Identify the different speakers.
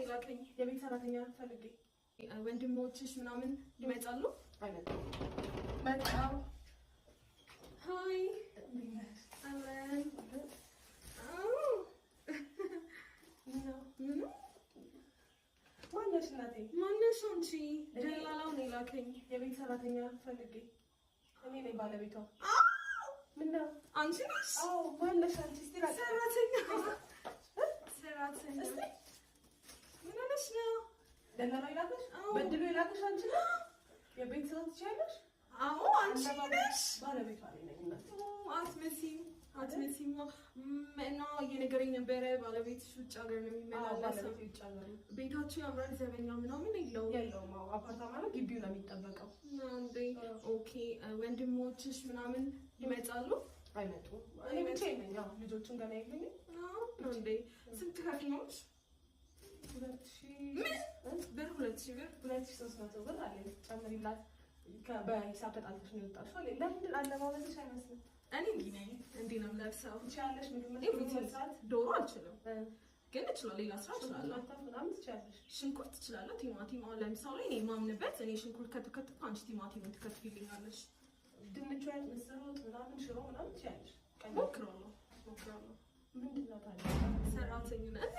Speaker 1: ላከኝ የቤት ሰራተኛ ፈልጌ ወንድሞችሽ ምናምን ይመጣሉ አይመጣም መጣው ሃይ አለን ምን ማነሽ እናቴ ማነሽ አንቺ ደላላው ነው ላከኝ የቤት ሰራተኛ ፈልጌ እኔ ነኝ ባለቤቷ ምን ነው አንቺ ነሽ አዎ ማነሽ አንቺ ሰራተኛ ምን ነሽ ነው ደላላው ይላከሽ በድሎ ይላከሽ አንቺ ነው የቤት ሰው ትችያለሽ አዎ አንቺ ነሽ ባለቤቷ ነኝ እናቴ አትመሲም እና የነገረኝ ነበረ ባለቤትሽ ውጭ ሀገር ነው የሚመላለሰው ቤታችሁ ያምራል ዘበኛ ምናምን የለውም አፓርታማ ነው ግቢው ነው የሚጠበቀው እንዴ ኦኬ ወንድሞችሽ ምናምን ይመጣሉ አይመጡም እኔ ብቻዬን ነኝ ልጆቹን ገና የሉኝም እንዴ ስንት ከፍለውሽ 2000 ብር 2300 ብር አለኝ ጨምሪላት በሂሳብ ተጣልተሽ ነው የወጣሽው ለምን አለባበስሽ አይመስልም እኔ እንዲህ ነው የምለብሰው ትችያለሽ ምን ዶሮ አልችልም ግን እችላለሁ ሌላ ስራ እችላለሁ ምናምን ትችያለሽ ሽንኩርት እችላለሁ ቲማቲም አሁን ለምሳሌ እኔ ማምንበት እኔ ሽንኩርት ከተከተፍኩ አንቺ ቲማቲም ትከትፊልኛለሽ ድንች ወይ ምስር ወጥ ምናምን ሽሮ ምናምን ትችያለሽ ሞክራለሁ ምንድን ነው ታዲያ ሰራተኝነት